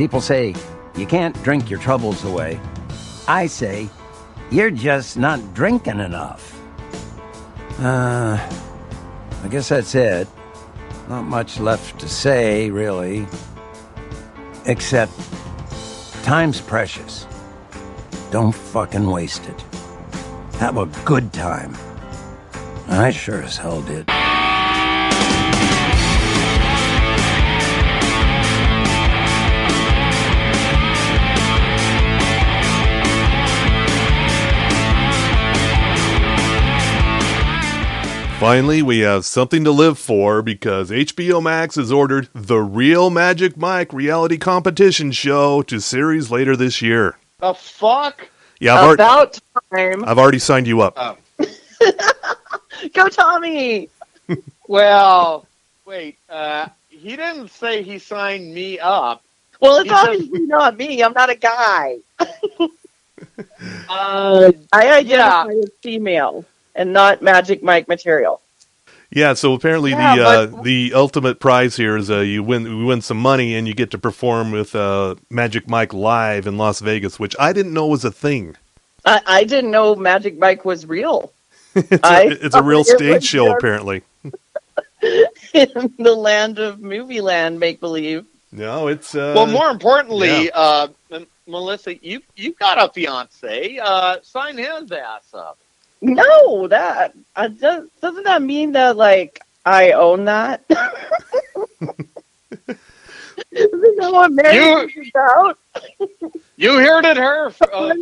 People say, you can't drink your troubles away. I say, you're just not drinking enough. I guess that's it. Not much left to say, really. Except, time's precious. Don't fucking waste it. Have a good time. I sure as hell did. Finally, we have something to live for because HBO Max has ordered The Real Magic Mike reality competition show to series later this year. The fuck? Yeah, About time. I've already signed you up. Oh. Go, Tommy! Well, wait. He didn't say he signed me up. Well, it's He said- obviously not me. I'm not a guy. I identify as female and not Magic Mike material. Yeah, so apparently the ultimate prize here is you win some money and you get to perform with Magic Mike live in Las Vegas, which I didn't know was a thing. I didn't know Magic Mike was real. It's a real stage show, apparently. In the land of movie land, make-believe. No, it's... well, more importantly, Melissa, you got a fiance. Sign his ass up. No, doesn't that mean that, like, I own that? Isn't that what marriage is about? You heard it,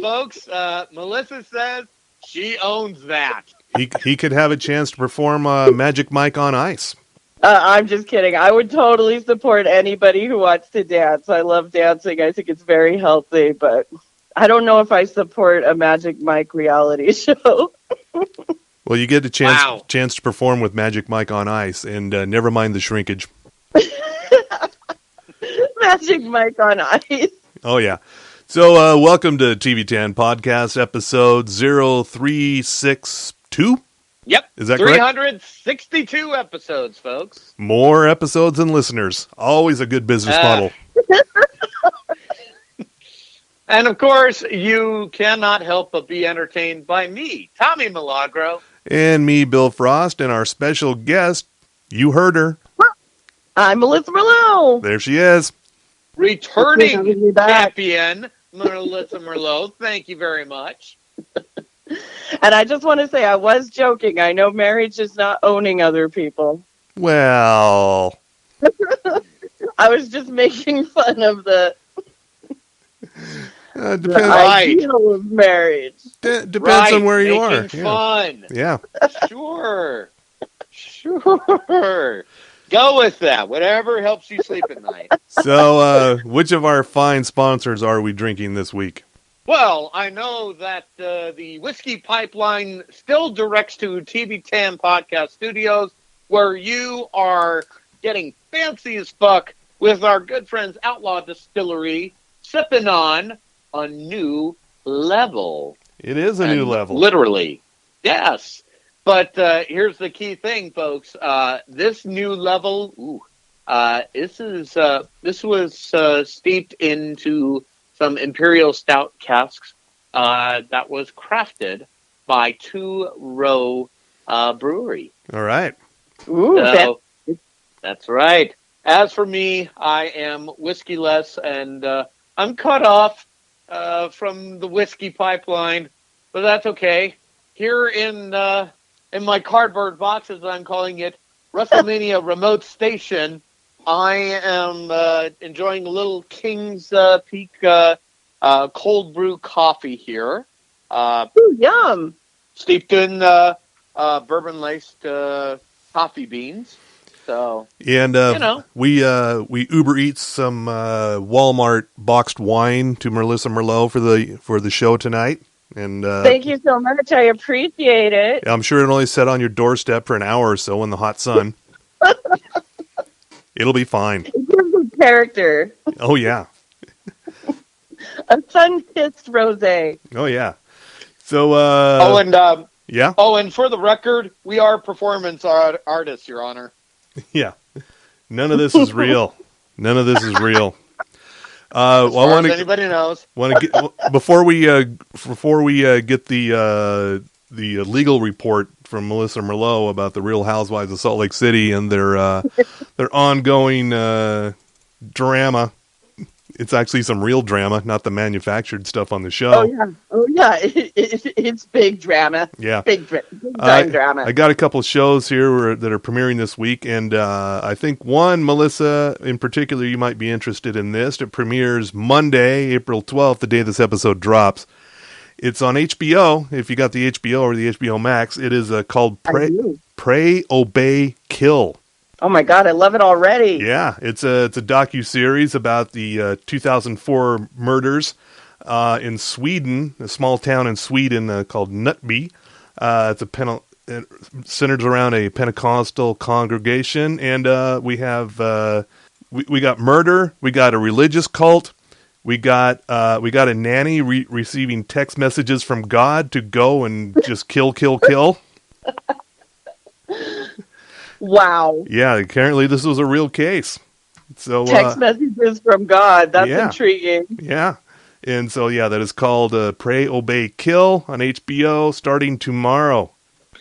folks. Melissa says she owns that. He could have a chance to perform Magic Mike on Ice. I'm just kidding. I would totally support anybody who wants to dance. I love dancing. I think it's very healthy, but I don't know if I support a Magic Mike reality show. Well, you get a chance to perform with Magic Mike on Ice, and never mind the shrinkage. Magic Mike on Ice. Oh, yeah. So, welcome to TV10 Podcast, episode 0362. Yep. Is that correct? 362 episodes, folks. More episodes than listeners. Always a good business model. And, of course, you cannot help but be entertained by me, Tommy Milagro. And me, Bill Frost, and our special guest, you heard her. I'm Melissa Merlot. There she is. Returning champion, Melissa Merlot. Thank you very much. And I just want to say, I was joking. I know marriage is not owning other people. Well... I was just making fun of the ideal of marriage. Depends on where you are. Fun. Yeah. Sure. Go with that. Whatever helps you sleep at night. So, which of our fine sponsors are we drinking this week? Well, I know that the Whiskey Pipeline still directs to TV10 Podcast Studios, where you are getting fancy as fuck with our good friends Outlaw Distillery, sipping on a new level. It is a new level. Literally. Yes. But here's the key thing, folks. This new level, this was steeped into some Imperial Stout casks that was crafted by Two Row Brewery. All right. Ooh, so, that's right. As for me, I am whiskey-less, and I'm cut off from the Whiskey Pipeline, but that's okay. Here in my cardboard box, as I'm calling it, WrestleMania Remote Station, I am enjoying a little King's Peak cold brew coffee here. Ooh, yum. Steeped in bourbon-laced coffee beans. So, and we Uber Eats some Walmart boxed wine to Melissa Merlot for the show tonight. And thank you so much. I appreciate it. I'm sure it only sat on your doorstep for an hour or so in the hot sun. It'll be fine. It gives a character. Oh yeah. A sun-kissed rosé. Oh yeah. So yeah. Oh, and for the record, we are performance artists, Your Honor. Yeah. None of this is real. None of this is real. As far as anybody knows. Want to get before we get the legal report from Melissa Merlot about the Real Housewives of Salt Lake City and their ongoing drama. It's actually some real drama, not the manufactured stuff on the show. Oh yeah, it's big drama. Yeah, big time drama. I got a couple of shows here that are premiering this week, and I think one, Melissa, in particular, you might be interested in this. It premieres Monday, April 12th, the day this episode drops. It's on HBO. If you got the HBO or the HBO Max, it is called Pray, Obey, Kill. Oh my God, I love it already. Yeah, it's a docu-series about the 2004 murders in Sweden, a small town in Sweden called Nutby. It centers around a Pentecostal congregation, and we have we got murder, we got a religious cult, we got a nanny receiving text messages from God to go and just kill. Wow. Yeah, apparently this was a real case. So text messages from God. That's intriguing. Yeah. And so, that is called Pray, Obey, Kill on HBO starting tomorrow.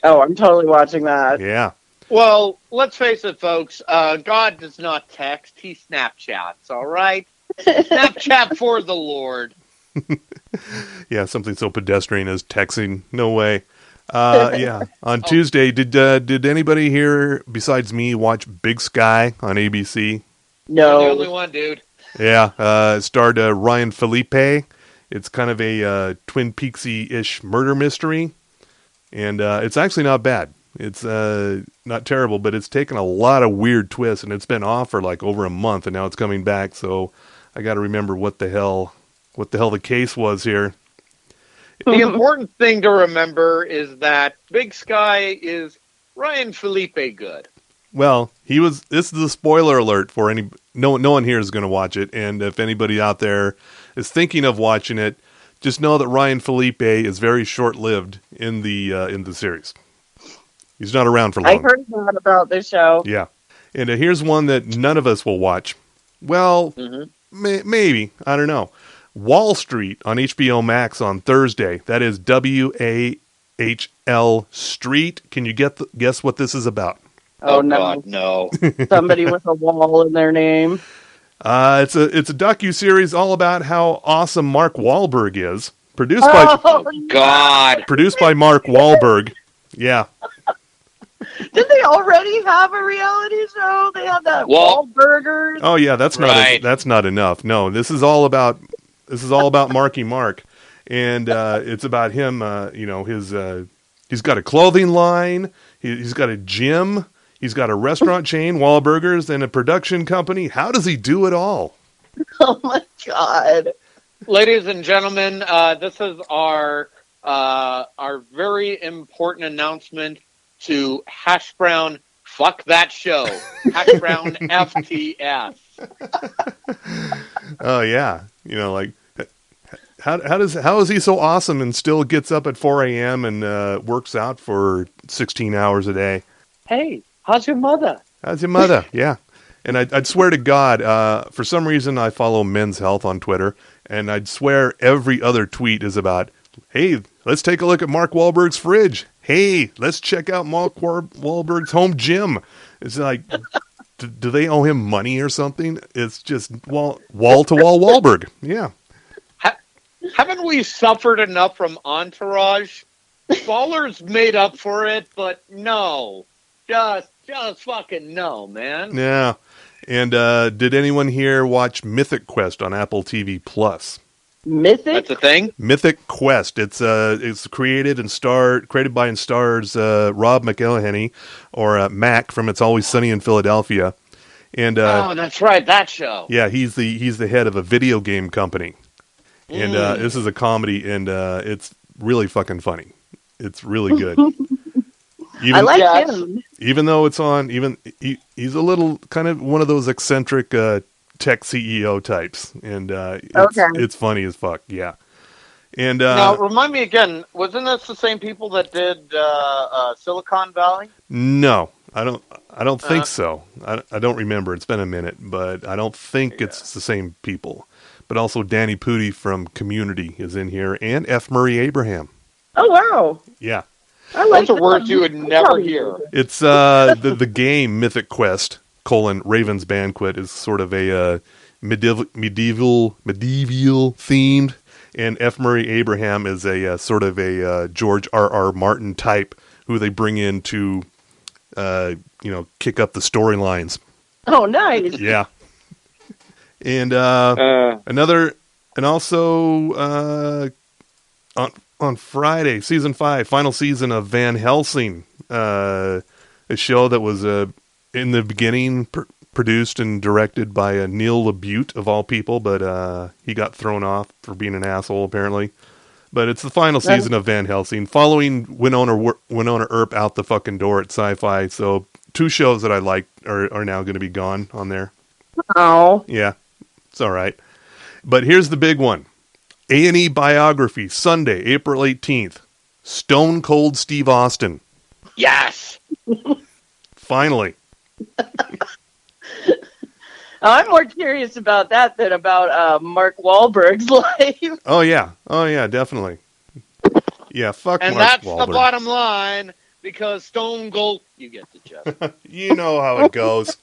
Oh, I'm totally watching that. Yeah. Well, let's face it, folks. God does not text. He Snapchats, all right? Snapchat for the Lord. Yeah, something so pedestrian as texting. No way. On Tuesday, did anybody here besides me watch Big Sky on ABC? No. You're the only one, dude. Yeah, it starred Ryan Felipe. It's kind of a Twin Peaksy-ish murder mystery, and it's actually not bad. It's not terrible, but it's taken a lot of weird twists, and it's been off for like over a month, and now it's coming back. So I got to remember what the hell the case was here. The important thing to remember is that Big Sky is Ryan Felipe good. Well, this is a spoiler alert for no one here is going to watch it, and if anybody out there is thinking of watching it, just know that Ryan Felipe is very short-lived in the series. He's not around for long. I heard that about this show. Yeah, and here's one that none of us will watch. Well, maybe, I don't know. Wall Street on HBO Max on Thursday. That is WAHL Street. Can you guess what this is about? Oh no. God, no. Somebody with a wall in their name. It's a docu-series all about how awesome Mark Wahlberg is. Produced by Mark Wahlberg. Yeah. Did they already have a reality show? They had that Wahlburgers. Oh yeah, that's not enough. No, this is all about Marky Mark, and it's about him. He's got a clothing line. He's got a gym. He's got a restaurant chain, Wahlburgers, and a production company. How does he do it all? Oh my God! Ladies and gentlemen, this is our very important announcement to Hash Brown. Fuck that show. Hash Brown FTS. Oh yeah, how is he so awesome and still gets up at 4 a.m. and works out for 16 hours a day? Hey, how's your mother? Yeah. And I'd swear to God, for some reason I follow Men's Health on Twitter, and I'd swear every other tweet is about, hey, let's take a look at Mark Wahlberg's fridge. Hey, let's check out Mark Wahlberg's home gym. It's like, do they owe him money or something? It's just wall-to-wall Wahlberg. Yeah. Haven't we suffered enough from Entourage? Ballers made up for it, but no. Just fucking no, man. Yeah. And did anyone here watch Mythic Quest on Apple TV Plus? Mythic? That's a thing? Mythic Quest. It's created by and stars Rob McElhenney, or Mac from It's Always Sunny in Philadelphia. And oh, that's right, that show. Yeah, he's the head of a video game company. And this is a comedy, and it's really fucking funny. It's really good. I like him. Even though it's on, he's a little kind of one of those eccentric tech CEO types, and it's funny as fuck. Yeah. And now remind me again, wasn't this the same people that did Silicon Valley? No, I don't think so. I don't remember. It's been a minute, but I don't think it's the same people. But also Danny Pudi from Community is in here, and F. Murray Abraham. Oh wow! Yeah, I like Those are that. words you would never hear. it's the game Mythic Quest: Raven's Banquet is sort of a medieval themed, and F. Murray Abraham is a sort of a George R.R. Martin type who they bring in to kick up the storylines. Oh, nice. Yeah. And also on Friday, season 5, final season of Van Helsing, a show that was in the beginning produced and directed by Neil LaBute of all people, but he got thrown off for being an asshole apparently. But it's the final season of Van Helsing, following Winona Earp out the fucking door at Sci-Fi. So 2 shows that I like are now going to be gone on there. Oh. Yeah, it's all right. But here's the big one. A&E biography, Sunday, April 18th. Stone Cold Steve Austin. Yes! Finally. I'm more curious about that than about Mark Wahlberg's life. Oh, yeah, definitely. Yeah, fuck And Mark that's Wahlberg. the bottom line, because Stone Cold... You get the gist. You know how it goes.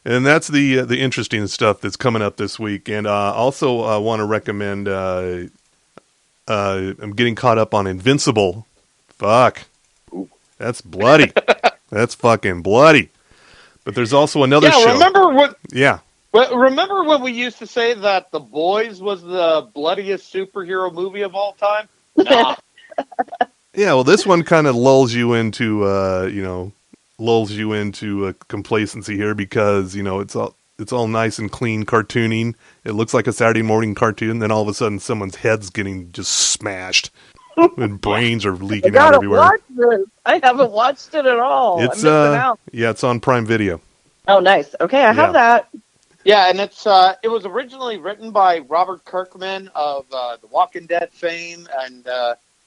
And that's the interesting stuff that's coming up this week. And also want to recommend, I'm getting caught up on Invincible. Fuck. That's bloody. That's fucking bloody. But there's also another show. Remember when we used to say that The Boys was the bloodiest superhero movie of all time? Nah. Yeah, well, this one kind of lulls you into complacency here because it's all nice and clean cartooning. It looks like a Saturday morning cartoon. Then all of a sudden, someone's head's getting just smashed, and brains are leaking out everywhere. Watch this. I haven't watched it at all. It's I'm missing out. Yeah, it's on Prime Video. Oh, nice. Okay, I have that. Yeah, and it was originally written by Robert Kirkman of The Walking Dead fame and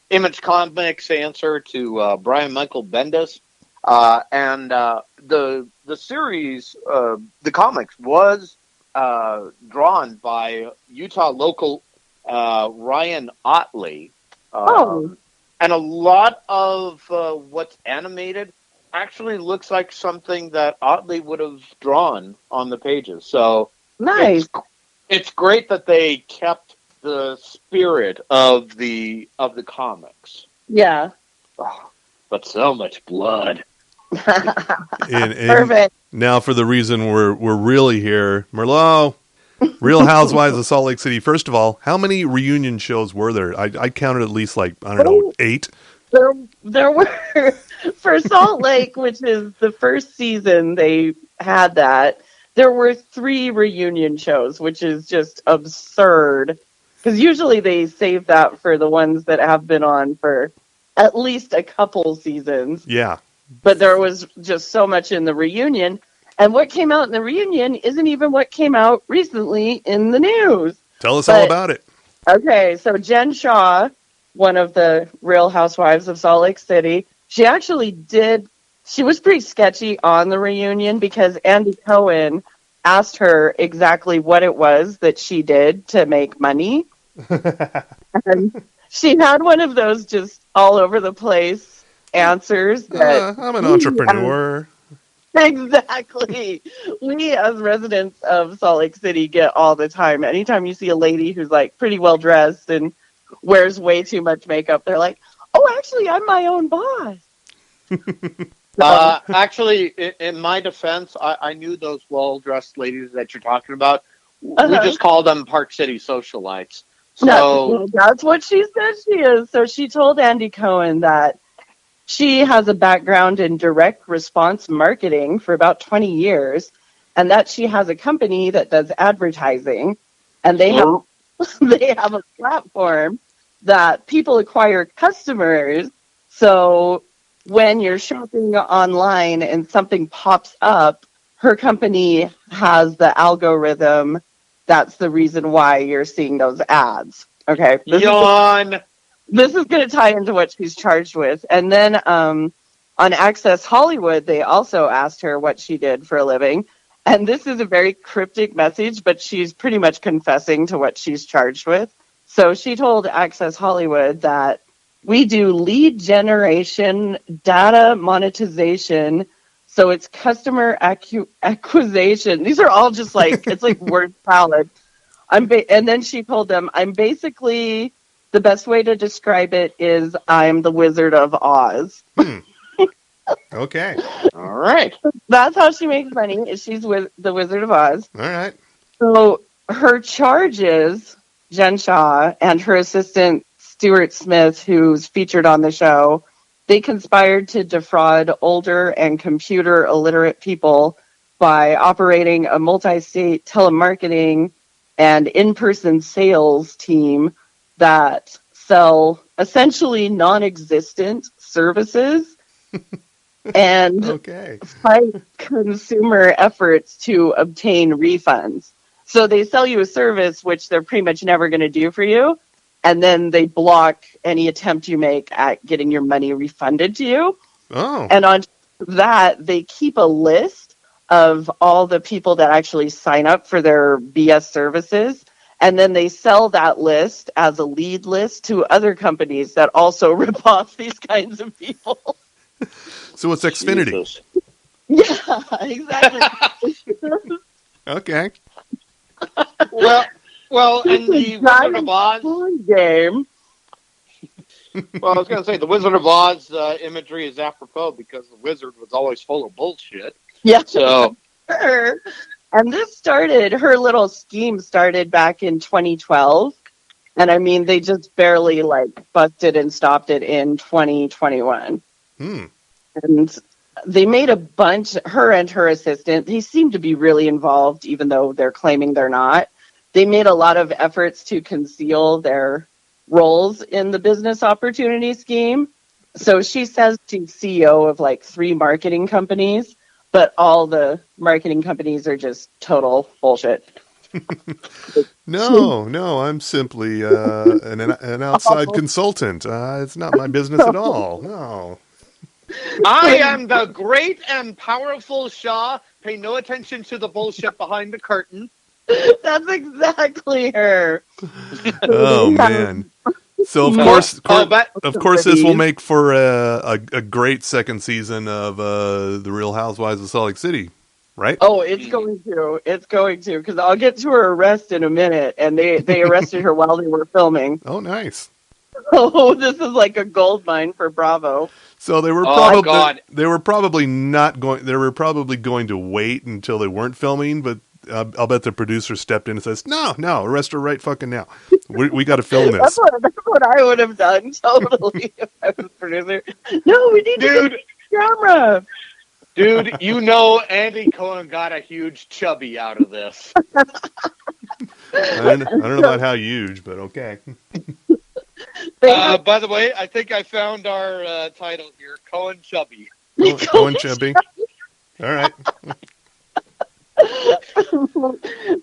Image Comics answer to Brian Michael Bendis. And the series, the comics, was drawn by Utah local Ryan Otley. And a lot of what's animated actually looks like something that Otley would have drawn on the pages. So nice. It's great that they kept the spirit of the comics. Yeah. Oh, but so much blood. And Perfect. Now for the reason we're really here, Merlot, Real Housewives of Salt Lake City. First of all, how many reunion shows were there? I counted at least 8. There were, for Salt Lake, which is the first season they had that, there were 3 reunion shows, which is just absurd. Because usually they save that for the ones that have been on for at least a couple seasons. Yeah. But there was just so much in the reunion. And what came out in the reunion isn't even what came out recently in the news. Tell us all about it. Okay, so Jen Shaw, one of the Real Housewives of Salt Lake City, she was pretty sketchy on the reunion because Andy Cohen asked her exactly what it was that she did to make money. And she had one of those just all over the place answers. I'm an entrepreneur. Exactly. We, as residents of Salt Lake City, get all the time. Anytime you see a lady who's pretty well dressed and wears way too much makeup, they're like, "Oh, actually, I'm my own boss." Actually, in my defense, I knew those well-dressed ladies that you're talking about. We just call them Park City socialites. So that's what she said she is. So she told Andy Cohen that she has a background in direct response marketing for about 20 years, and that she has a company that does advertising, and they have a platform that people acquire customers. So when you're shopping online and something pops up, her company has the algorithm. That's the reason why you're seeing those ads. Okay. Yawn. This is going to tie into what she's charged with. And then On Access Hollywood, they also asked her what she did for a living. And this is a very cryptic message, but she's pretty much confessing to what she's charged with. So she told Access Hollywood that we do lead generation, data monetization. So it's customer acquisition. These are all just like, it's like word salad. And then she told them, I'm basically, the best way to describe it is I'm the Wizard of Oz. Okay. All right. That's how she makes money, is she's with the Wizard of Oz. All right. So her charges, Jen Shaw and her assistant Stuart Smith, who's featured on the show, they conspired to defraud older and computer illiterate people by operating a multi-state telemarketing and in-person sales team that sell essentially non-existent services and Okay. fight consumer efforts to obtain refunds. So they sell you a service which they're pretty much never going to do for you, and then they block any attempt you make at getting your money refunded to you. Oh. And on that, they keep a list of all the people that actually sign up for their BS services, and then they sell that list as a lead list to other companies that also rip off these kinds of people. So it's Xfinity. Jesus. Yeah, exactly. Okay. Well, and the Wizard of Oz. Game. Well, I was going to say the Wizard of Oz imagery is apropos because the wizard was always full of bullshit. Yeah. So, and her little scheme started back in 2012. And I mean, they just barely busted and stopped it in 2021. And they made a bunch, her and her assistant, they seem to be really involved, even though they're claiming they're not. They made a lot of efforts to conceal their roles in the business opportunity scheme. So she says she's CEO of 3 marketing companies, but all the marketing companies are just total bullshit. No, I'm simply an outside consultant. It's not my business at all. No. I am the great and powerful Shaw. Pay no attention to the bullshit behind the curtain. That's exactly her. Oh man! So of course, this will make for a great second season of the Real Housewives of Salt Lake City, right? Oh, it's going to, because I'll get to her arrest in a minute, and they arrested her while they were filming. Oh, nice. Oh, this is like a gold mine for Bravo. So they were probably going to wait until they weren't filming, but I'll bet the producer stepped in and says, "No, arrest her right fucking now. We got to film this." That's what I would have done totally if I was producer. No, we need to get the camera. Dude, Andy Cohen got a huge chubby out of this. I don't know about how huge, but okay. By the way, I think I found our title here, Cohen Chubby. Cohen Chubby. All right.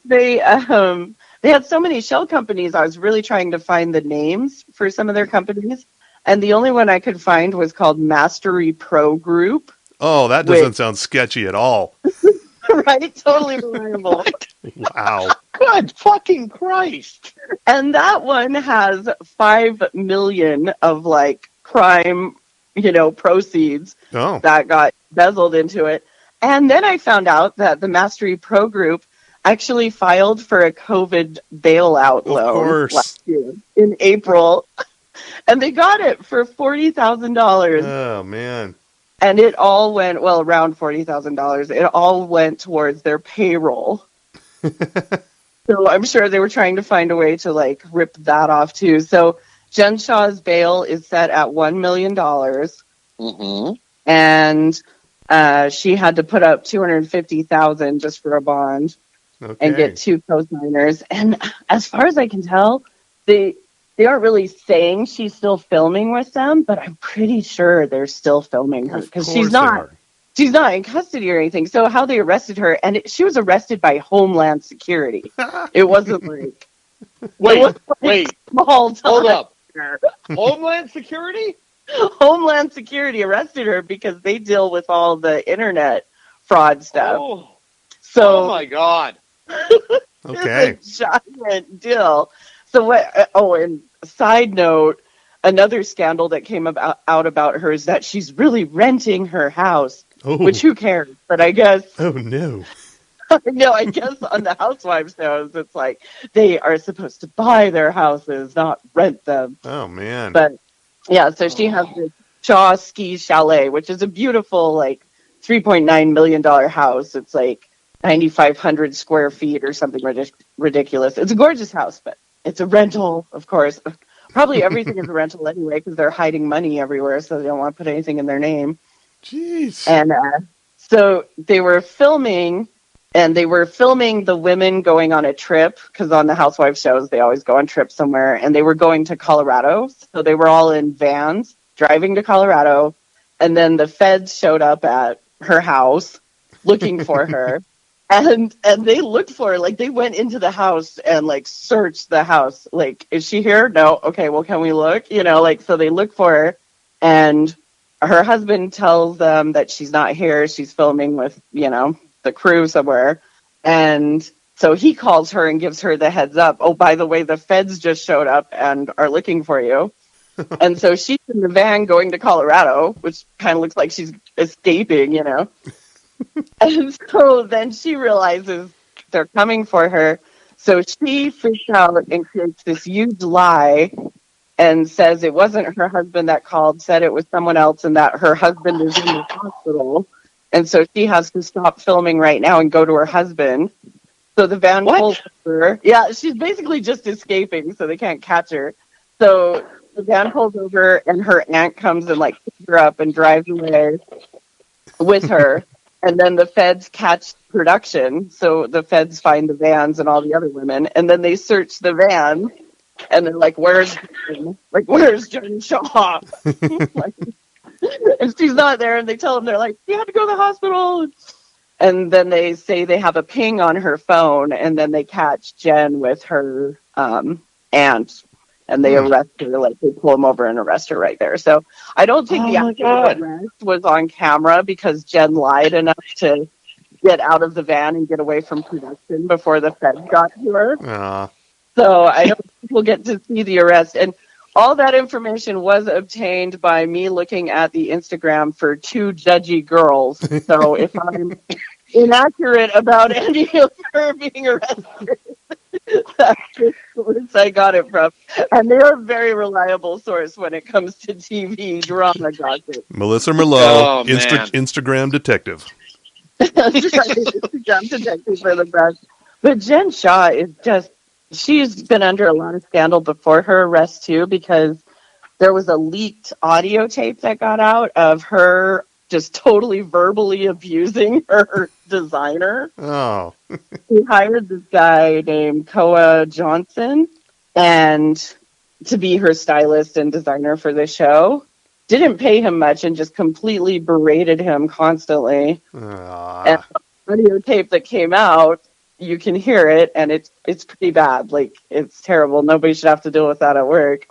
They had so many shell companies. I was really trying to find the names for some of their companies, and the only one I could find was called Mastery Pro Group. Oh, that doesn't sound sketchy at all. Right? Totally reliable. Wow. Good fucking Christ. And that one has $5 million of crime, proceeds that got embezzled into it. And then I found out that the Mastery Pro Group actually filed for a COVID bailout loan last year in April. And they got it for $40,000. Oh, man. And it all went, around $40,000. It all went towards their payroll. So I'm sure they were trying to find a way to rip that off too. So Jen Shaw's bail is set at $1 million. Mm-hmm. And she had to put up $250,000 just for a bond and get 2 co-signers. And as far as I can tell, they aren't really saying she's still filming with them, but I'm pretty sure they're still filming her because she's not in custody or anything. So how they arrested her, and she was arrested by Homeland Security. It wasn't wait, small time. Hold up. Homeland Security? Homeland Security arrested her because they deal with all the internet fraud stuff. Oh, So oh my God. Okay. it's a giant deal. So what? Oh, and side note, another scandal that came out about her is that she's really renting her house. Oh. Which who cares? But I guess Oh, no. no, I guess on the Housewives shows, it's like they are supposed to buy their houses, not rent them. Oh, man. But yeah, so she has this Shaw Ski Chalet, which is a beautiful, like, $3.9 million house. It's like 9,500 square feet or something ridiculous. It's a gorgeous house, but it's a rental, of course. Probably everything is a rental anyway because they're hiding money everywhere, so they don't want to put anything in their name. Jeez. And so they were filming. And they were filming the women going on a trip, because on the Housewives shows, they always go on trips somewhere. And they were going to Colorado. So they were all in vans driving to Colorado. And then the feds showed up at her house looking for her. And they looked for her. Like, they went into the house and, like, searched the house. Like, is she here? No. Okay, well, can we look? You know, like, so they look for her. And her husband tells them that she's not here. She's filming with, you know, the crew somewhere. And so he calls her and gives her the heads up. Oh, by the way, the feds just showed up and are looking for you. And so she's in the van going to Colorado, which kind of looks like she's escaping, you know. And so then she realizes they're coming for her. So she freaks out and creates this huge lie and says it wasn't her husband that called, said it was someone else, and that her husband is in the hospital. And so she has to stop filming right now and go to her husband. So the van pulls over. Yeah, she's basically just escaping, so they can't catch her. So the van pulls over, and her aunt comes and, like, picks her up and drives away with her. And then the feds catch production. So the feds find the vans and all the other women. And then they search the van, and they're like, where's Jen Shaw? Like, and she's not there, and they tell them, they're like, you have to go to the hospital. And then they say they have a ping on her phone, and then they catch Jen with her aunt, and they arrest her. Like, they pull them over and arrest her right there. So I don't think the actual arrest was on camera because Jen lied enough to get out of the van and get away from production before the feds got to her. So I don't think we'll get to see the arrest. And all that information was obtained by me looking at the Instagram for two judgy girls. So if I'm inaccurate about any of her being arrested, that's the source I got it from. And they're a very reliable source when it comes to TV drama gossip. Melissa Merlot, Oh, man. Instagram detective. Instagram detective for the best. But Jen Shaw is just, she's been under a lot of scandal before her arrest, too, because there was a leaked audio tape that got out of her just totally verbally abusing her designer. Oh. She hired this guy named Koa Johnson and to be her stylist and designer for the show. Didn't pay him much and just completely berated him constantly. And the audio tape that came out, you can hear it, and it's pretty bad. Like, it's terrible. Nobody should have to deal with that at work.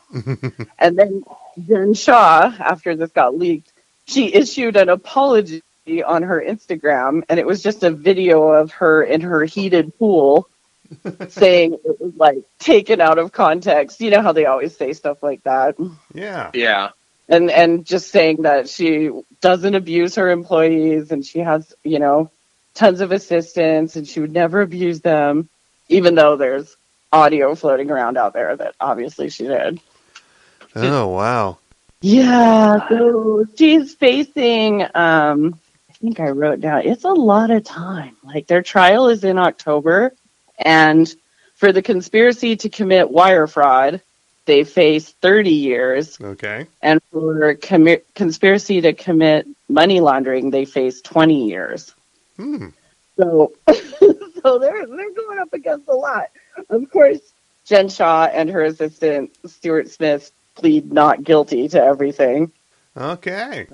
And then Jen Shaw, after this got leaked, she issued an apology on her Instagram, and it was just a video of her in her heated pool saying it was, like, taken out of context. You know how they always say stuff like that. Yeah. Yeah. And just saying that she doesn't abuse her employees, and she has, you know, tons of assistants, and she would never abuse them, even though there's audio floating around out there that obviously she did. Oh, wow. Yeah, so she's facing, I think I wrote down, it's a lot of time. Like, their trial is in October, and for the conspiracy to commit wire fraud, they face 30 years. Okay. And for conspiracy to commit money laundering, they face 20 years. So they're going up against a lot. Of course, Jen Shaw and her assistant, Stuart Smith, plead not guilty to everything. Okay.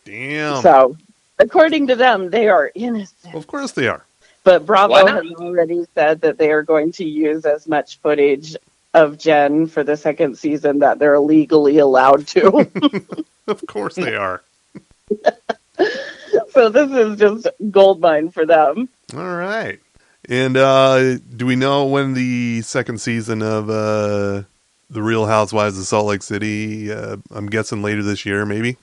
Damn. So, according to them, they are innocent. Of course they are. But Bravo has already said that they are going to use as much footage of Jen for the second season that they're legally allowed to. Of course they are. So this is just gold mine for them. All right. And do we know when the second season of The Real Housewives of Salt Lake City, I'm guessing later this year, maybe?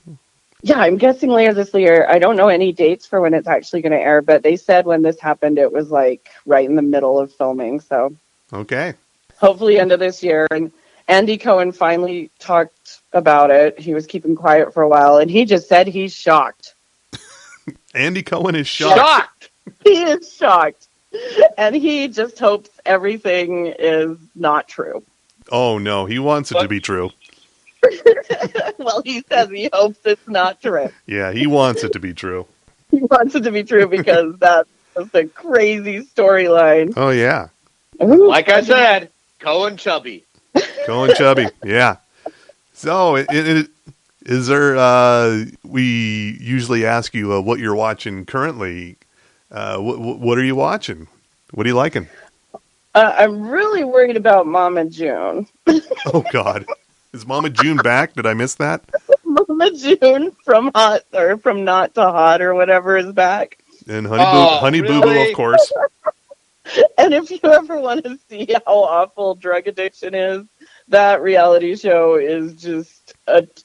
Yeah, I'm guessing later this year. I don't know any dates for when it's actually going to air, but they said when this happened, it was like right in the middle of filming. So Okay. hopefully end of this year. And Andy Cohen finally talked about it. He was keeping quiet for a while, and he just said he's shocked. Andy Cohen is shocked. Shocked. He is shocked. And he just hopes everything is not true. Oh, no. He wants it to be true. Well, he says he hopes it's not true. Yeah, he wants it to be true. He wants it to be true because that's just a crazy storyline. Oh, yeah. Like I said, Cohen chubby. Cohen chubby. Yeah. So, is there, we usually ask you what you're watching currently. What are you watching? What are you liking? I'm really worried about Mama June. Oh, God. Is Mama June back? Did I miss that? Mama June from Not to Hot or whatever is back. And Honey Boo Boo, really? of course. And if you ever want to see how awful drug addiction is, that reality show is just,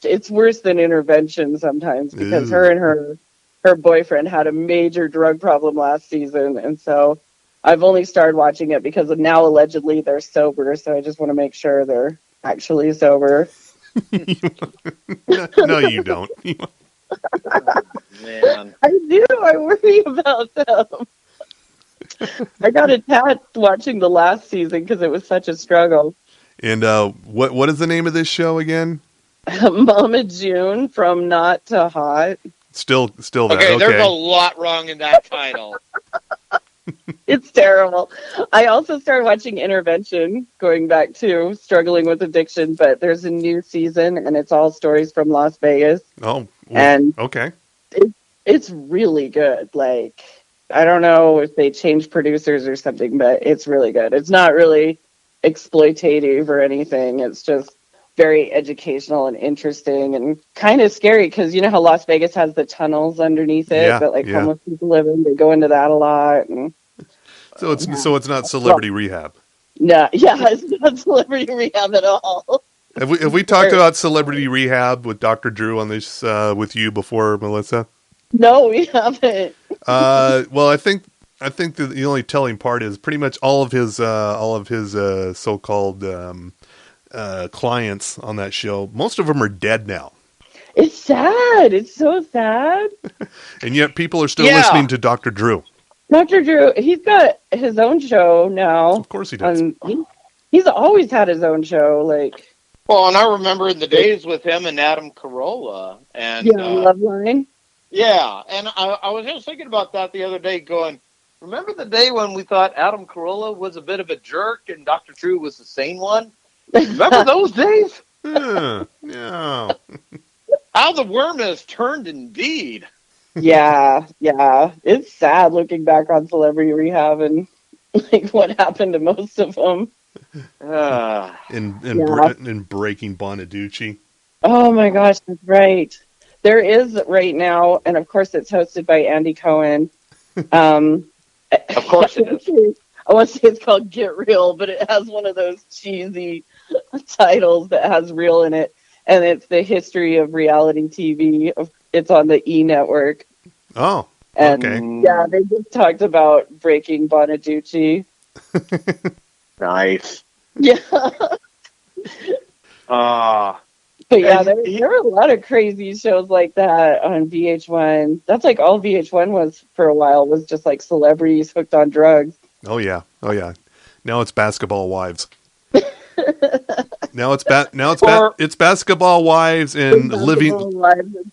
it's worse than Intervention sometimes because Ew. her and her boyfriend had a major drug problem last season. And so I've only started watching it because now allegedly they're sober. So I just want to make sure they're actually sober. No, you don't. Man. I do. I worry about them. I got attached watching the last season because it was such a struggle. And what is the name of this show again? Mama June from Not to Hot. Still that. Okay, Okay. there's a lot wrong in that title. It's terrible. I also started watching Intervention, going back to struggling with addiction, but there's a new season and it's all stories from Las Vegas. Oh, And okay. it's really good. Like, I don't know if they changed producers or something, but it's really good. It's not really exploitative or anything. It's just very educational and interesting and kind of scary because you know how Las Vegas has the tunnels underneath it that homeless people live in. They go into that a lot. And so it's not Celebrity Rehab. no, yeah, it's not Celebrity Rehab at all. Have we talked about Celebrity Rehab with Dr. Drew on this with you before, Melissa? No, we haven't. Well, I think the only telling part is pretty much all of his so-called clients on that show. Most of them are dead now. It's sad. It's so sad. And yet people are still listening to Dr. Drew. Dr. Drew, he's got his own show now. Of course he does. He's always had his own show. Like, Well, and I remember in the days with him and Adam Carolla. And, Loveline. Yeah, and I was just thinking about that the other day going, remember the day when we thought Adam Carolla was a bit of a jerk and Dr. Drew was the sane one? Remember those days? Yeah. How the worm has turned indeed. Yeah. It's sad looking back on Celebrity Rehab and like what happened to most of them. In Breaking Bonaducci. Oh my gosh, that's right. There is right now, and of course it's hosted by Andy Cohen. Of course it is. I want to say it's called Get Real, but it has one of those cheesy titles that has real in it. And it's the history of reality TV. It's on the E! Network. Oh, and okay. Yeah, they just talked about Breaking Bonaducci. Nice. Yeah. But yeah, there were a lot of crazy shows like that on VH1. That's like all VH1 was for a while, was just like celebrities hooked on drugs. Oh yeah. Now it's Basketball Wives. It's Basketball Wives and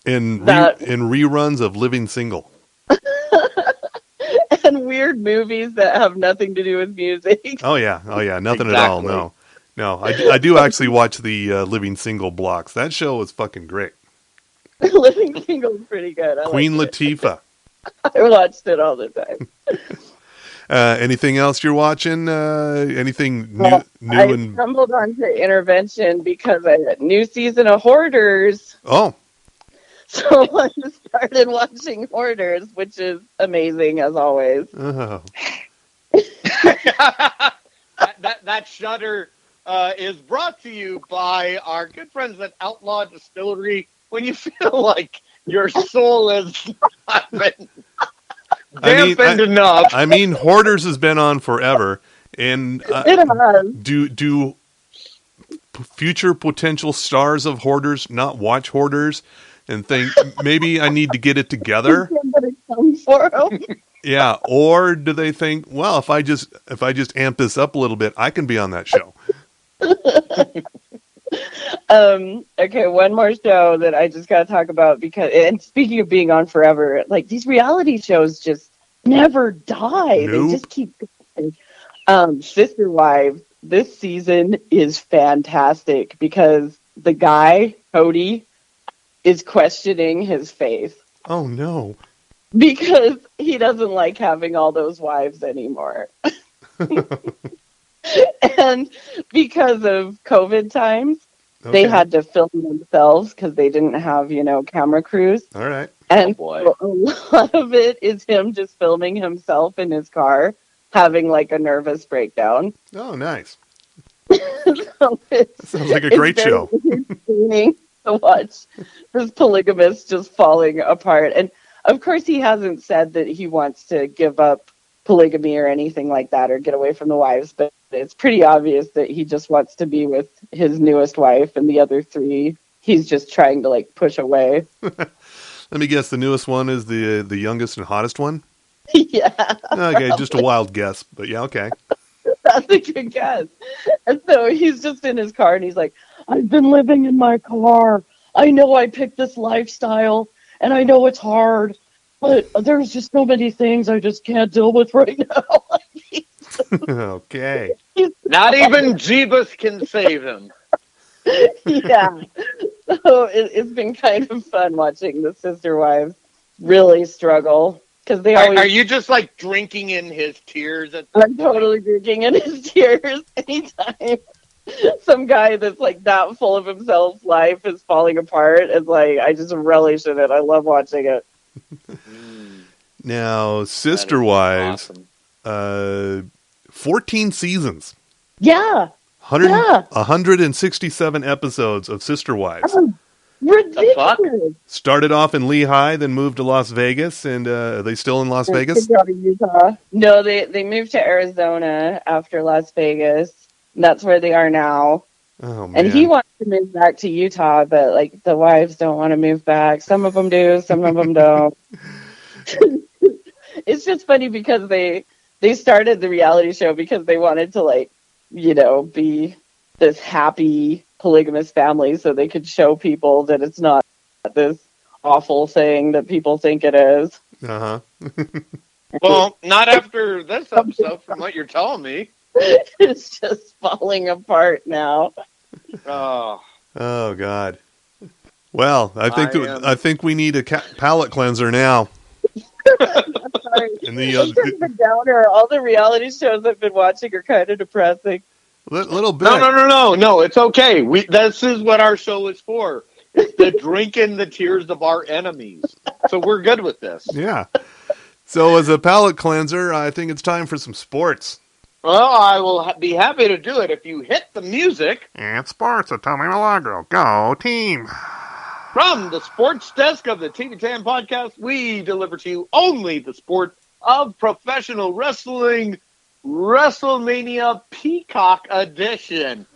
reruns of Living Single. And weird movies that have nothing to do with music. Oh yeah, nothing at all. No. I do actually watch the Living Single blocks. That show was fucking great. Living Single is pretty good. Queen Latifah. I watched it all the time. Anything else you're watching? Anything new? I stumbled onto Intervention because a new season of Hoarders. Oh, So I started watching Hoarders, which is amazing as always. Oh. that Shudder is brought to you by our good friends at Outlaw Distillery. When you feel like your soul is not been dampened enough. I mean, Hoarders has been on forever, and It has. do future potential stars of Hoarders not watch Hoarders and think maybe I need to get it together? Somebody come for 'em. Yeah, or do they think, well, if I just amp this up a little bit, I can be on that show? Okay, one more show that I just got to talk about because, and speaking of being on forever, like these reality shows just never die. Nope. They just keep going. Sister Wives, this season is fantastic because the guy, Cody, is questioning his faith Oh no. because he doesn't like having all those wives anymore. And because of COVID times, they Okay. had to film themselves because they didn't have, camera crews. All right. And boy. so a lot of it is him just filming himself in his car, having like a nervous breakdown. Oh, nice. So Sounds like a great very show. entertaining to watch this polygamist just falling apart. And of course, he hasn't said that he wants to give up polygamy or anything like that or get away from the wives, but it's pretty obvious that he just wants to be with his newest wife, and the other three he's just trying to like push away. Let me guess, the newest one is the youngest and hottest one? Yeah, Okay, just a wild guess, but yeah, okay. that's a good guess. And so he's just in his car and he's like, I've been living in my car. I know I picked this lifestyle and I know it's hard, but there's just so many things I just can't deal with right now. Okay. Not even Jeebus can save him. Yeah. So it's been kind of fun watching the sister wives really struggle because they always. Are you just like drinking in his tears? I'm totally drinking in his tears anytime some guy that's like that full of himself life is falling apart. It's like I just relish in it. I love watching it. Now, Sister Wives, Awesome. 14 seasons. Yeah. 167 episodes of Sister Wives. Oh, ridiculous. Started off in Lehigh, then moved to Las Vegas, and are they still in Las Vegas? Out of Utah. No, they moved to Arizona after Las Vegas. And that's where they are now. Oh, man. And he wants to move back to Utah, but like the wives don't want to move back. Some of them do, some of them don't. It's just funny because they started the reality show because they wanted to like, be this happy polygamous family so they could show people that it's not this awful thing that people think it is. Uh-huh. Well, not after this episode, from what you're telling me. It's just falling apart now. Oh, Oh, God. Well, I think we need a palate cleanser now. Sorry. And the It's kind of a downer. All the reality shows I've been watching are kind of depressing. little bit. no, it's okay. This is what our show is for. It's the drinking the tears of our enemies. So we're good with this. Yeah. So as a palate cleanser, I think it's time for some sports. Well, I will be happy to do it if you hit the music. And sports with Tommy Milagro. Go team. From the sports desk of the TV Tan podcast, we deliver to you only the sport of professional wrestling, WrestleMania Peacock Edition.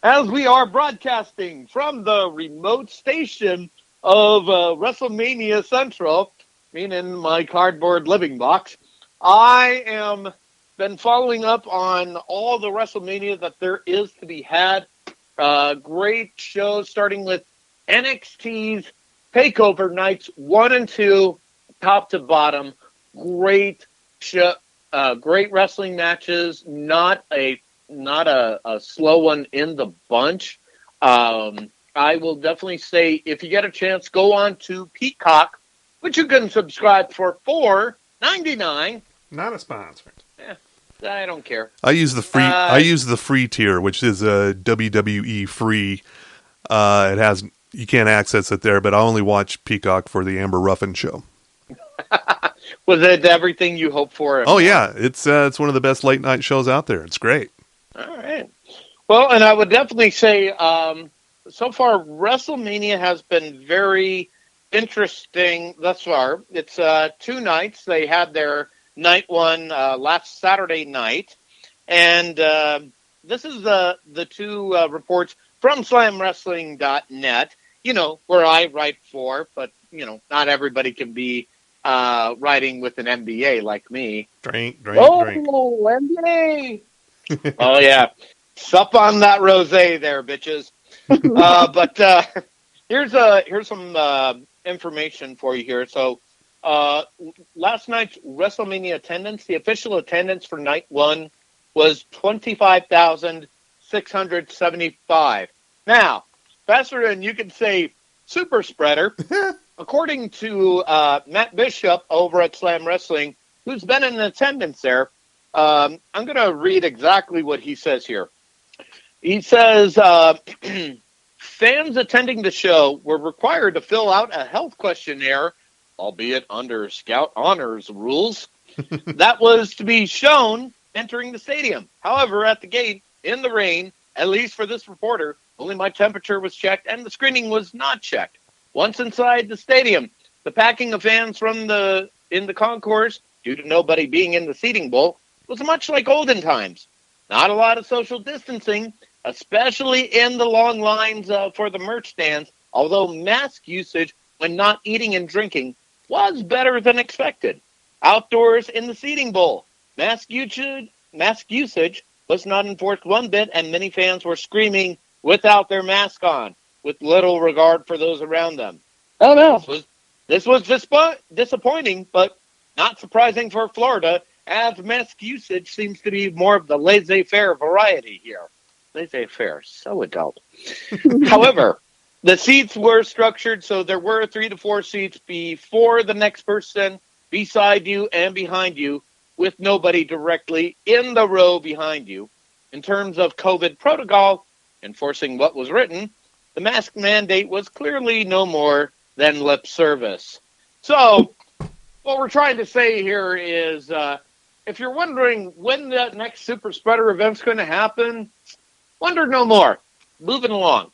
As we are broadcasting from the remote station of WrestleMania Central, meaning my cardboard living box, I am been following up on all the WrestleMania that there is to be had. Great shows starting with NXT's Takeover Nights 1 and 2, top to bottom. Great show, great wrestling matches. Not a slow one in the bunch. I will definitely say if you get a chance, go on to Peacock, which you can subscribe for $4.99. Not a sponsor. I don't care. I use the free. I use the free tier, which is WWE free. It has you can't access it there, but I only watch Peacock for the Amber Ruffin show. Was it everything you hoped for? Oh yeah, it's one of the best late night shows out there. It's great. All right. Well, and I would definitely say so far WrestleMania has been very interesting thus far. It's 2 nights. They had their night one last Saturday night, and this is the 2 reports from SlamWrestling.net. You know, where I write for, but you know, not everybody can be writing with an MBA like me. Drink. MBA. Oh yeah, sup on that rosé there, bitches. But here's some information for you here. So last night's WrestleMania attendance, the official attendance for night 1 was 25,675. Now, faster than you can say super spreader. According to Matt Bishop over at Slam Wrestling, who's been in attendance there, I'm going to read exactly what he says here. He says, fans attending the show were required to fill out a health questionnaire, albeit under Scout Honors rules, that was to be shown entering the stadium. However, at the gate, in the rain, at least for this reporter, only my temperature was checked and the screening was not checked. Once inside the stadium, the packing of fans from in the concourse, due to nobody being in the seating bowl, was much like olden times. Not a lot of social distancing, especially in the long lines for the merch stands, although mask usage when not eating and drinking was better than expected. Outdoors in the seating bowl, mask usage was not enforced one bit, and many fans were screaming without their mask on, with little regard for those around them. Oh, no. This was disappointing, but not surprising for Florida, as mask usage seems to be more of the laissez-faire variety here. Laissez-faire, so adult. However, the seats were structured so there were 3 to 4 seats before the next person, beside you, and behind you, with nobody directly in the row behind you. In terms of COVID protocol, enforcing what was written, the mask mandate was clearly no more than lip service. So, what we're trying to say here is, if you're wondering when the next super spreader event's going to happen, wonder no more. Moving along.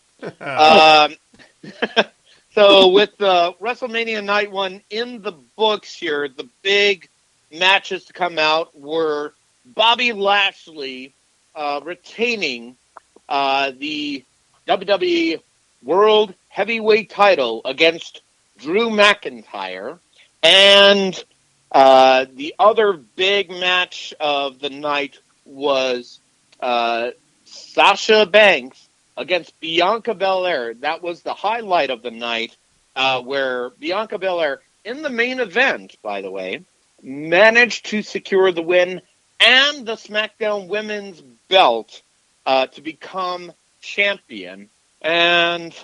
So, with WrestleMania Night 1 in the books here, the big matches to come out were Bobby Lashley retaining the WWE World Heavyweight title against Drew McIntyre. And the other big match of the night was Sasha Banks against Bianca Belair. That was the highlight of the night, where Bianca Belair, in the main event, by the way, managed to secure the win and the SmackDown Women's belt to become champion. And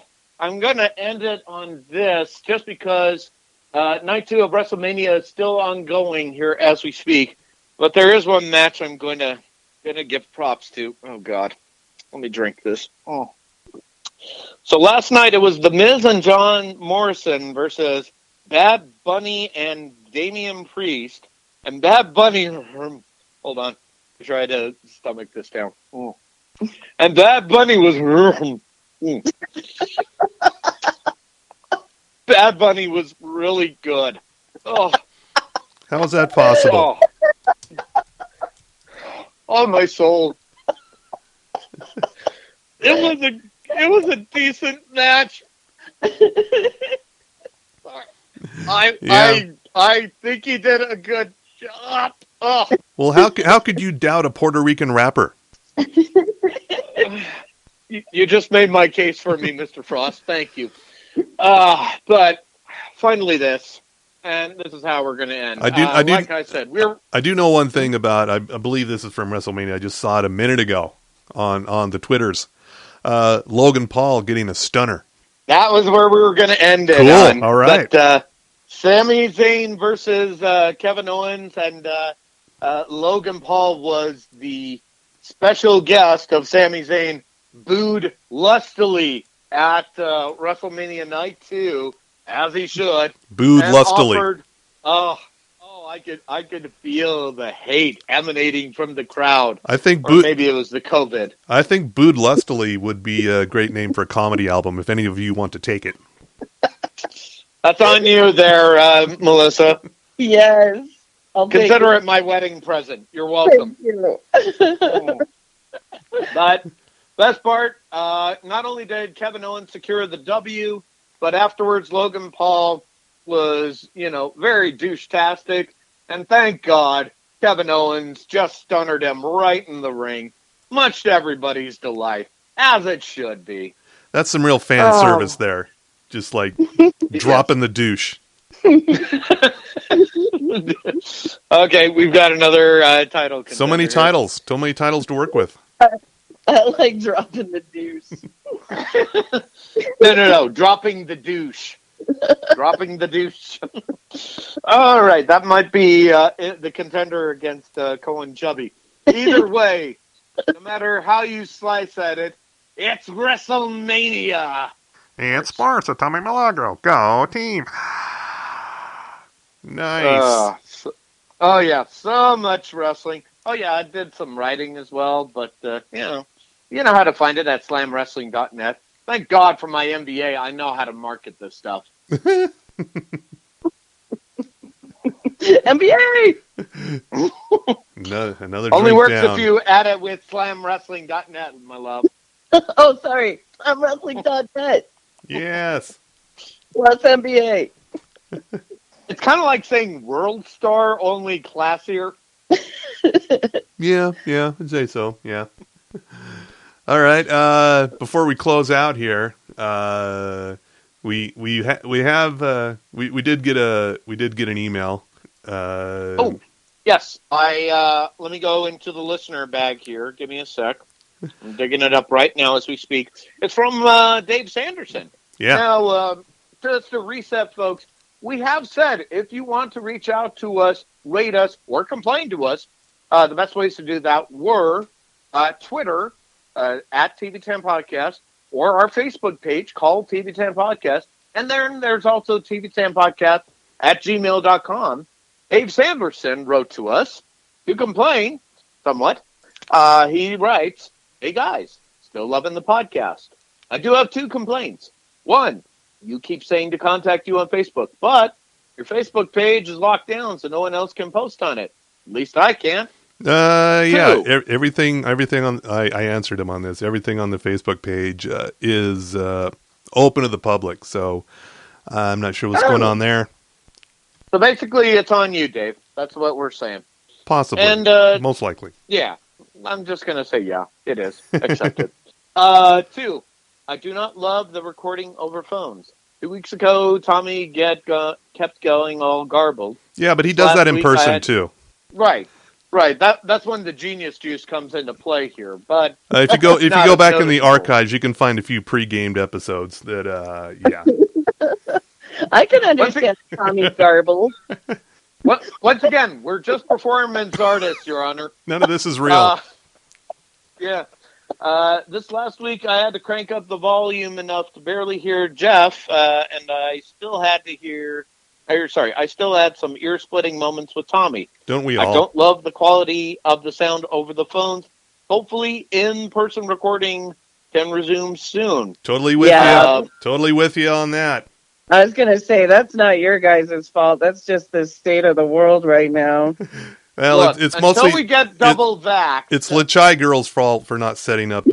I'm going to end it on this just because Night 2 of WrestleMania is still ongoing here as we speak. But there is one match I'm going to give props to. Oh, God. Let me drink this. Oh. So last night it was The Miz and John Morrison versus Bad Bunny and Damian Priest. And Bad Bunny... Hold on. I try to stomach this down. Oh. And Bad Bunny was... Bad Bunny was really good. Oh, How is that possible? oh my soul! It was a decent match. I think he did a good job. Oh. Well, how could you doubt a Puerto Rican rapper? You just made my case for me, Mr. Frost. Thank you. But finally this, and this is how we're going to end. Like I said, I do know one thing about, I believe this is from WrestleMania. I just saw it a minute ago on the Twitters. Logan Paul getting a stunner. That was where we were going to end it. Cool. All right. But, Sami Zayn versus Kevin Owens, and Logan Paul was the special guest of Sami Zayn, booed lustily at WrestleMania Night 2, as he should. Booed and lustily. Offered, I could feel the hate emanating from the crowd. I think or maybe it was the COVID. I think Booed Lustily would be a great name for a comedy album if any of you want to take it. That's on you there, Melissa. Yes. Consider it my wedding present. You're welcome. Thank you. But best part, not only did Kevin Owens secure the W, but afterwards Logan Paul was, very douche-tastic. And thank God Kevin Owens just stunnered him right in the ring, much to everybody's delight, as it should be. That's some real fan service there. Just like dropping the douche. Okay, we've got another title contender. So many titles to work with. I like dropping the douche. No, dropping the douche. Dropping the douche. All right, that might be the contender against Cohen Chubby. Either way, no matter how you slice at it, it's WrestleMania. And sports with Tommy Milagro. Go team. Nice. So much wrestling. Oh yeah, I did some writing as well, but you know how to find it at slamwrestling.net. Thank God for my MBA. I know how to market this stuff. MBA. Another only works down. if you add it with slamwrestling.net, my love. Oh, sorry. I'm wrestling.net. Yes. Plus MBA. It's kind of like saying World Star, only classier. Yeah, I'd say so. Yeah. All right. Before we close out here, we did get an email. Yes. Let me go into the listener bag here. Give me a sec. I'm digging it up right now as we speak. It's from Dave Sanderson. Yeah. Now, just to reset, folks, we have said if you want to reach out to us, rate us, or complain to us, the best ways to do that were Twitter at TV10 Podcast or our Facebook page called TV10 Podcast. And then there's also TV10 Podcast at gmail.com. Dave Sanderson wrote to us to complain somewhat. He writes, "Hey guys, still loving the podcast. I do have two complaints. One, you keep saying to contact you on Facebook, but your Facebook page is locked down so no one else can post on it. At least I can." Yeah. Everything on I answered him on this. Everything on the Facebook page is open to the public, so I'm not sure what's going on there. So basically, it's on you, Dave. That's what we're saying. Possibly, and most likely. Yeah, I'm just gonna say yeah, it is accepted. Two, I do not love the recording over phones. 2 weeks ago, Tommy kept going all garbled. Yeah, but he does that in person too. Right. That's when the genius juice comes into play here. But if you go back in the archives, you can find a few pre-gamed episodes that I can understand Tommy garble. Once again, we're just performance artists, Your Honor. None of this is real. Yeah. This last week, I had to crank up the volume enough to barely hear Jeff, and I still had some ear-splitting moments with Tommy. Don't we all? I don't love the quality of the sound over the phones. Hopefully, in-person recording can resume soon. Totally with you. Totally with you on that. I was going to say, that's not your guys' fault. That's just the state of the world right now. Well, look, it's until mostly we get double vaxxed. It's Lachai Girl's fault for not setting up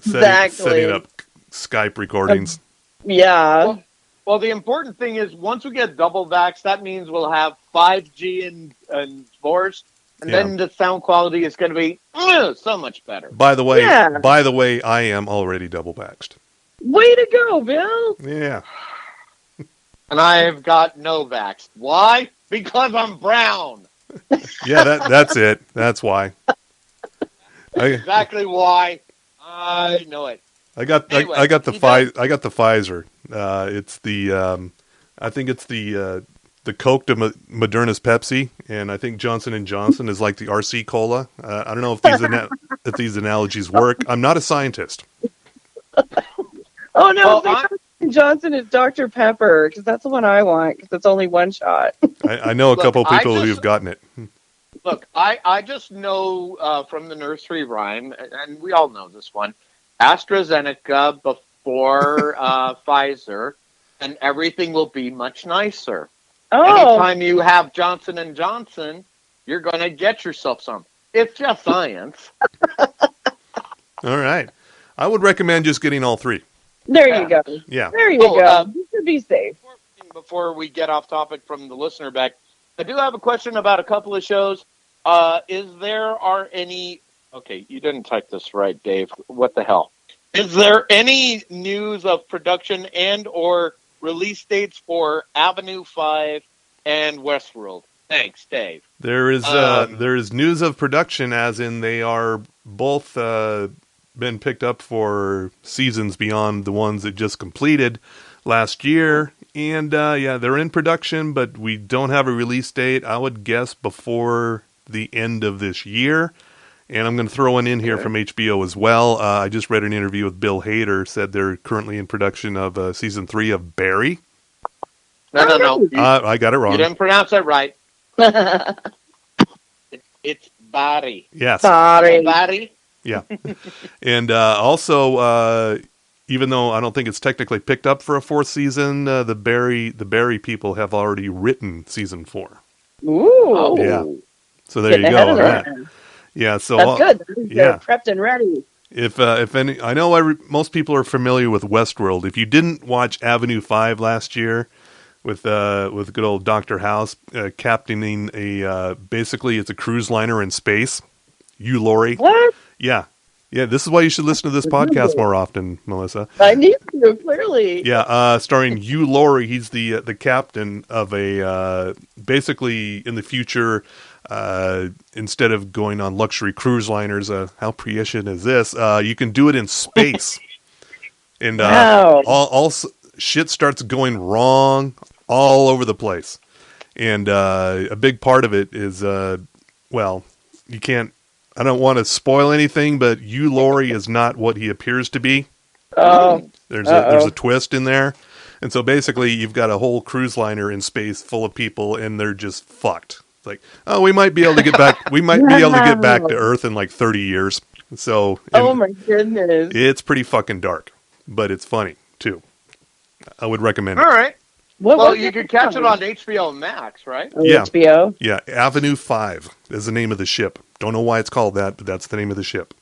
setting up Skype recordings. Yeah. Well, the important thing is once we get double vaxxed, that means we'll have 5G and force, and then the sound quality is going to be so much better. By the way, I am already double vaxxed. Way to go, Bill. Yeah. And I've got no vax. Why? Because I'm brown. Yeah, that's it. That's why. Exactly why. I know it. I got the Pfizer. It's the I think it's the Coke to Moderna's Pepsi, and I think Johnson & Johnson is like the RC Cola. I don't know if these analogies work. I'm not a scientist. Oh no, Well, it's like Johnson is Dr. Pepper because that's the one I want because it's only one shot. I know a couple people who've gotten it. Look, I just know from the nursery rhyme, and we all know this one, AstraZeneca before Pfizer, and everything will be much nicer. Oh, Anytime you have Johnson and Johnson, you're going to get yourself some. It's just science. All right. I would recommend just getting all three. there you go. Yeah. There you go. You should be safe. Before we get off topic from the listener back, I do have a question about a couple of shows. Are any... Okay, you didn't type this right, Dave. What the hell? Is there any news of production and or release dates for Avenue 5 and Westworld? Thanks, Dave. There is news of production, as in they are both been picked up for seasons beyond the ones that just completed last year. And they're in production, but we don't have a release date. I would guess before the end of this year. And I'm going to throw one in here from HBO as well. I just read an interview with Bill Hader, said they're currently in production of season 3 of Barry. No. I got it wrong. You didn't pronounce it right. It's Barry. Yes. Barry. Yeah. And also, even though I don't think it's technically picked up for a 4th season, the Barry people have already written season 4. Ooh. Yeah. So there you go on that. Yeah, so that's good. They're prepped and ready. If any, I know most people are familiar with Westworld. If you didn't watch Avenue 5 last year with good old Dr. House captaining basically it's a cruise liner in space. Hugh Laurie. What? Yeah. This is why you should listen to this podcast more often, Melissa. I need to, clearly. Yeah, starring Hugh Laurie. He's the captain of a basically in the future. Instead of going on luxury cruise liners, how prescient is this? You can do it in space, and all shit starts going wrong all over the place. And a big part of it is, you can't. I don't want to spoil anything, but Hugh Laurie is not what he appears to be. Oh, there's a twist in there, and so basically you've got a whole cruise liner in space full of people, and they're just fucked. Like, we might be able to get back. We might be able to get back to Earth in like 30 years. So, oh my goodness, it's pretty fucking dark, but it's funny too. I would recommend it. All right. Well, you could catch it on HBO Max, right? Yeah. HBO. Yeah, Avenue 5 is the name of the ship. Don't know why it's called that, but that's the name of the ship.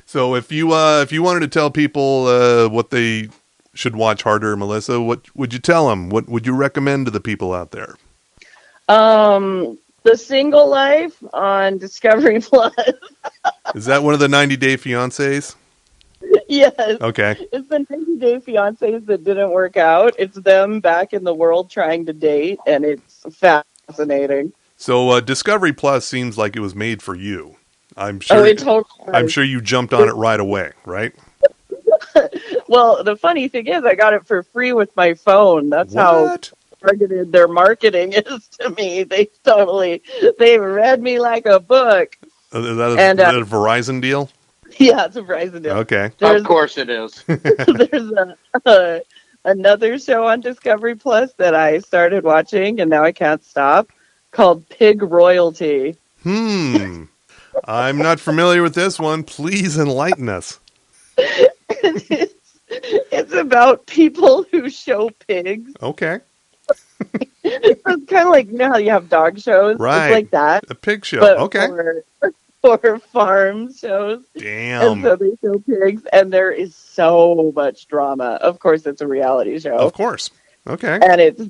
So, if you wanted to tell people what they should watch harder, Melissa, what would you tell them? What would you recommend to the people out there? The Single Life on Discovery Plus. Is that one of the 90-Day Fiancés? Yes. Okay. It's the 90-Day Fiancés that didn't work out. It's them back in the world trying to date, and it's fascinating. So Discovery Plus seems like it was made for you. I'm sure. Oh, it totally was. I'm sure you jumped on it right away, right? Well, the funny thing is, I got it for free with my phone. That's how targeted their marketing is to me. They read me like a book. Is that a Verizon deal? Yeah, it's a Verizon deal. Okay. Of course it is. There's another show on Discovery Plus that I started watching, and now I can't stop, called Pig Royalty. I'm not familiar with this one. Please enlighten us. It's about people who show pigs. Okay. It's kind of like, you know how you have dog shows? Right. It's like that. A pig show. But okay. For farm shows. Damn. And so they show pigs, and there is so much drama. Of course, it's a reality show. Of course. Okay. And it's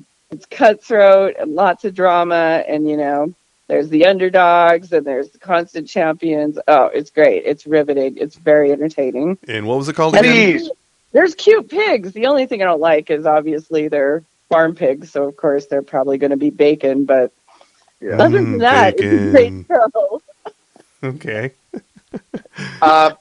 cutthroat and lots of drama, and there's the underdogs and there's the constant champions. Oh, it's great. It's riveting. It's very entertaining. And what was it called again? There's cute pigs. The only thing I don't like is obviously they're farm pigs, so of course they're probably going to be bacon, but other than that, it's a great show. Okay.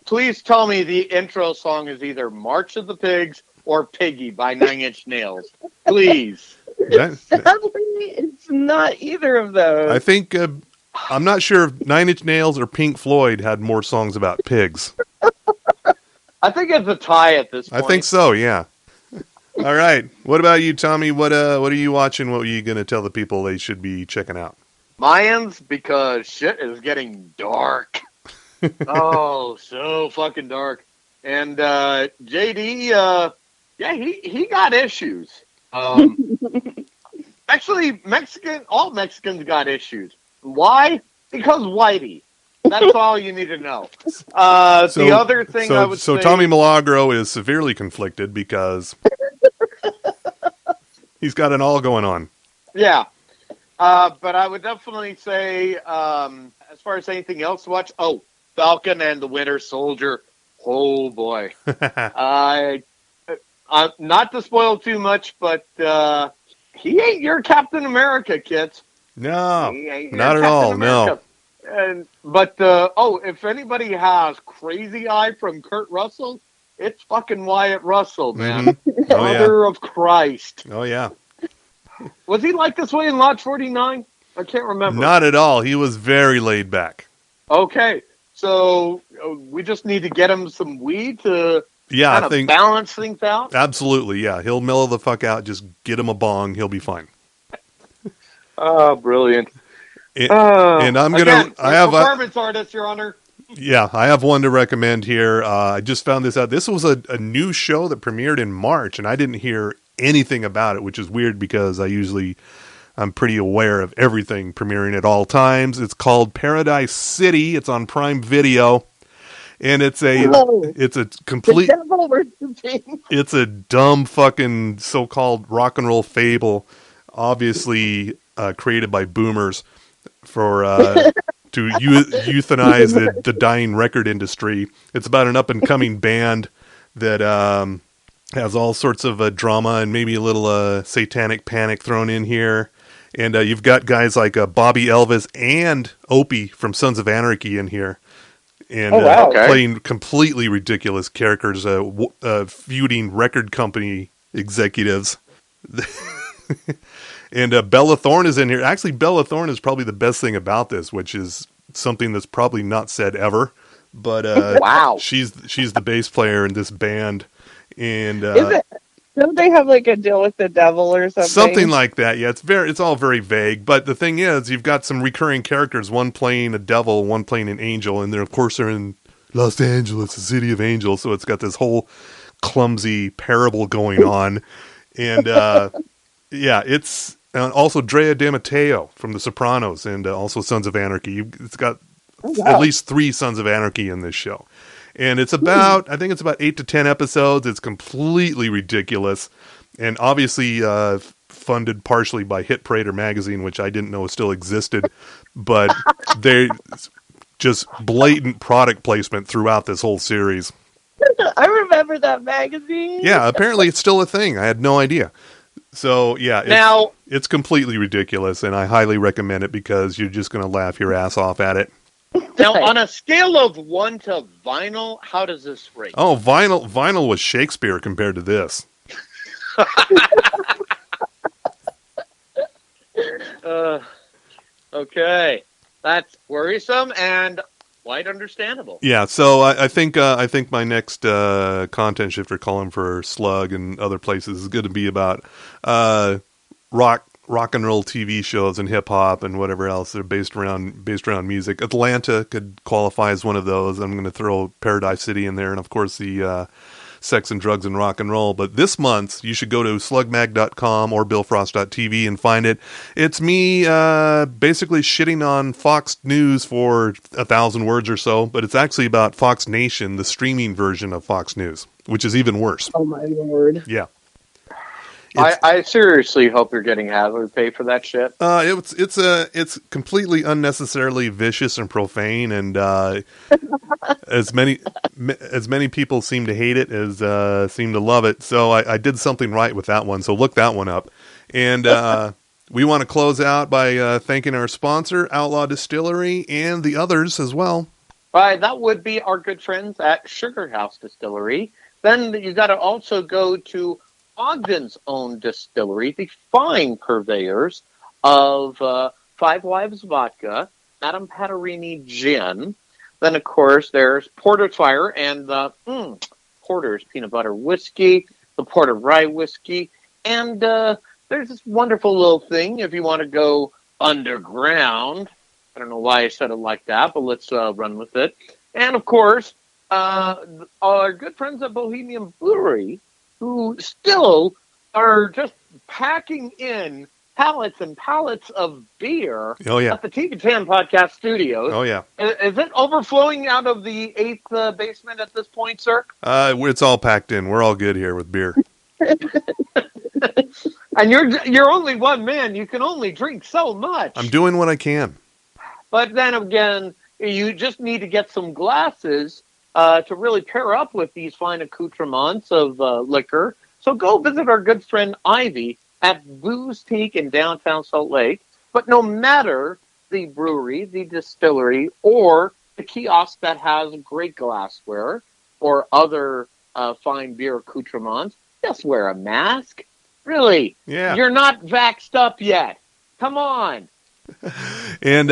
Please tell me the intro song is either March of the Pigs or Piggy by 9 Inch Nails. Please. Sadly, it's not either of those. I think, I'm not sure if 9 Inch Nails or Pink Floyd had more songs about pigs. I think it's a tie at this point. I think so, yeah. All right. What about you, Tommy? What are you watching? What are you going to tell the people they should be checking out? Mayans, because shit is getting dark. Oh, so fucking dark. And JD, yeah, he got issues. Actually, all Mexicans got issues. Why? Because whitey. That's all you need to know. The other thing I would say... So Tommy Milagro is severely conflicted because he's got it all going on. Yeah. But I would definitely say, as far as anything else to watch, Falcon and the Winter Soldier. Oh, boy. I'm not to spoil too much, but he ain't your Captain America, kids. No, not at all, America. No. But if anybody has Crazy Eye from Kurt Russell, it's fucking Wyatt Russell, man. Mm-hmm. Mother of Christ. Oh, yeah. Was he like this way in Lodge 49? I can't remember. Not at all. He was very laid back. Okay. So we just need to get him some weed to kind of balance things out? Absolutely, yeah. He'll mellow the fuck out. Just get him a bong. He'll be fine. Oh, brilliant. And I'm going to... I have performance artist, Your Honor. Yeah, I have one to recommend here. I just found this out. This was a new show that premiered in March, and I didn't hear anything about it, which is weird because I'm pretty aware of everything premiering at all times. It's called Paradise City. It's on Prime Video, and it's a complete... The devil worshiping. It's a dumb fucking so-called rock and roll fable, obviously created by boomers for to euthanize the dying record industry. It's about an up-and-coming band that has all sorts of drama and maybe a little satanic panic thrown in here. And you've got guys like Bobby Elvis and Opie from Sons of Anarchy in here. And playing completely ridiculous characters, feuding record company executives. And Bella Thorne is in here. Actually, Bella Thorne is probably the best thing about this, which is something that's probably not said ever. But wow, she's the bass player in this band. And don't they have like a deal with the devil or something? Something like that. Yeah, it's all very vague. But the thing is, you've got some recurring characters, one playing a devil, one playing an angel, and of course they're in Los Angeles, the city of angels. So it's got this whole clumsy parable going on. And yeah, it's also Drea De Matteo from The Sopranos and also Sons of Anarchy. It's got at least 3 Sons of Anarchy in this show. And it's about, I think it's about 8 to 10 episodes. It's completely ridiculous. And obviously funded partially by Hit Parader magazine, which I didn't know still existed. But they just blatant product placement throughout this whole series. I remember that magazine. Yeah, apparently it's still a thing. I had no idea. So, yeah, it's completely ridiculous, and I highly recommend it because you're just going to laugh your ass off at it. Now, on a scale of 1 to vinyl, how does this rate? Oh, vinyl was Shakespeare compared to this. Okay, that's worrisome and quite understandable. Yeah, so I think my next content shifter column for Slug and other places is going to be about rock and roll TV shows and hip hop and whatever else that are based around music. Atlanta could qualify as one of those. I'm going to throw Paradise City in there, and of course the sex and drugs and rock and roll. But this month you should go to slugmag.com or billfrost.tv and find it. It's me basically shitting on Fox News for 1,000 words or so, but it's actually about Fox Nation, the streaming version of Fox News, which is even worse. Oh my Lord. Yeah. I seriously hope you're getting hazard pay for that shit. It's completely unnecessarily vicious and profane, and as many people seem to hate it as seem to love it. So I did something right with that one. So look that one up, and we want to close out by thanking our sponsor, Outlaw Distillery, and the others as well. Right, that would be our good friends at Sugar House Distillery. Then you got to also go to Ogden's own distillery, the fine purveyors of Five Wives Vodka, Madame Patarini Gin. Then, of course, there's Porter's Fire and the Porter's peanut butter whiskey, the Porter rye whiskey, and there's this wonderful little thing if you want to go underground. I don't know why I said it like that, but let's run with it. And, of course, our good friends at Bohemian Brewery, who still are just packing in pallets and pallets of beer at the TV10 Podcast Studios. Oh, yeah. Is it overflowing out of the 8th basement at this point, sir? It's all packed in. We're all good here with beer. And you're only one man. You can only drink so much. I'm doing what I can. But then again, you just need to get some glasses to really pair up with these fine accoutrements of liquor. So go visit our good friend Ivy at Booze Teak in downtown Salt Lake. But no matter the brewery, the distillery, or the kiosk that has great glassware or other fine beer accoutrements, just wear a mask. Really? Yeah. You're not vaxxed up yet. Come on. And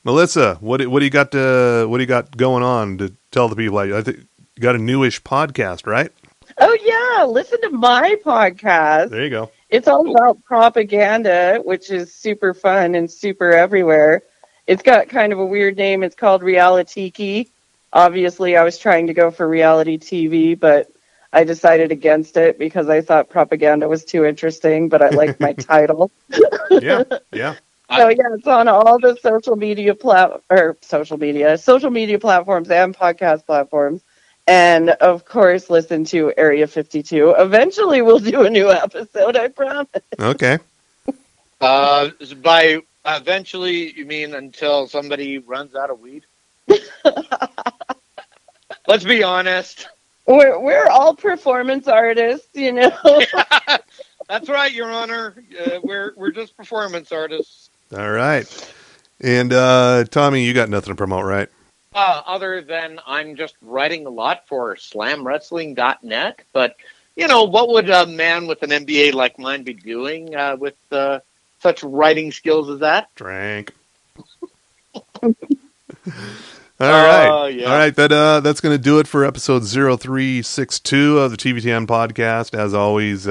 Melissa, what do you got going on to tell the people? I think you got a newish podcast, right? Oh yeah, listen to my podcast. There you go. It's all about propaganda, which is super fun and super everywhere. It's got kind of a weird name. It's called Reality. Obviously, I was trying to go for reality TV, but I decided against it because I thought propaganda was too interesting, but I liked my title. Yeah. So yeah, it's on all the social media platforms and podcast platforms. And of course, listen to Area 52. Eventually we'll do a new episode, I promise. Okay. By eventually, you mean until somebody runs out of weed? Let's be honest. We're all performance artists, you know. That's right, Your Honor. We're just performance artists. All right. And Tommy, you got nothing to promote, right? Other than I'm just writing a lot for slamwrestling.net. But, what would a man with an MBA like mine be doing with such writing skills as that? Drank. All right. Yeah. All right. That's going to do it for episode 0362 of the TV10 podcast. As always,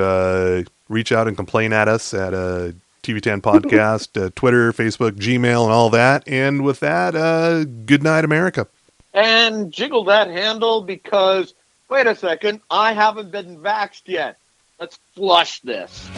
reach out and complain at us at TV10 podcast, Twitter, Facebook, Gmail, and all that. And with that, good night, America. And jiggle that handle because, wait a second, I haven't been vaxxed yet. Let's flush this.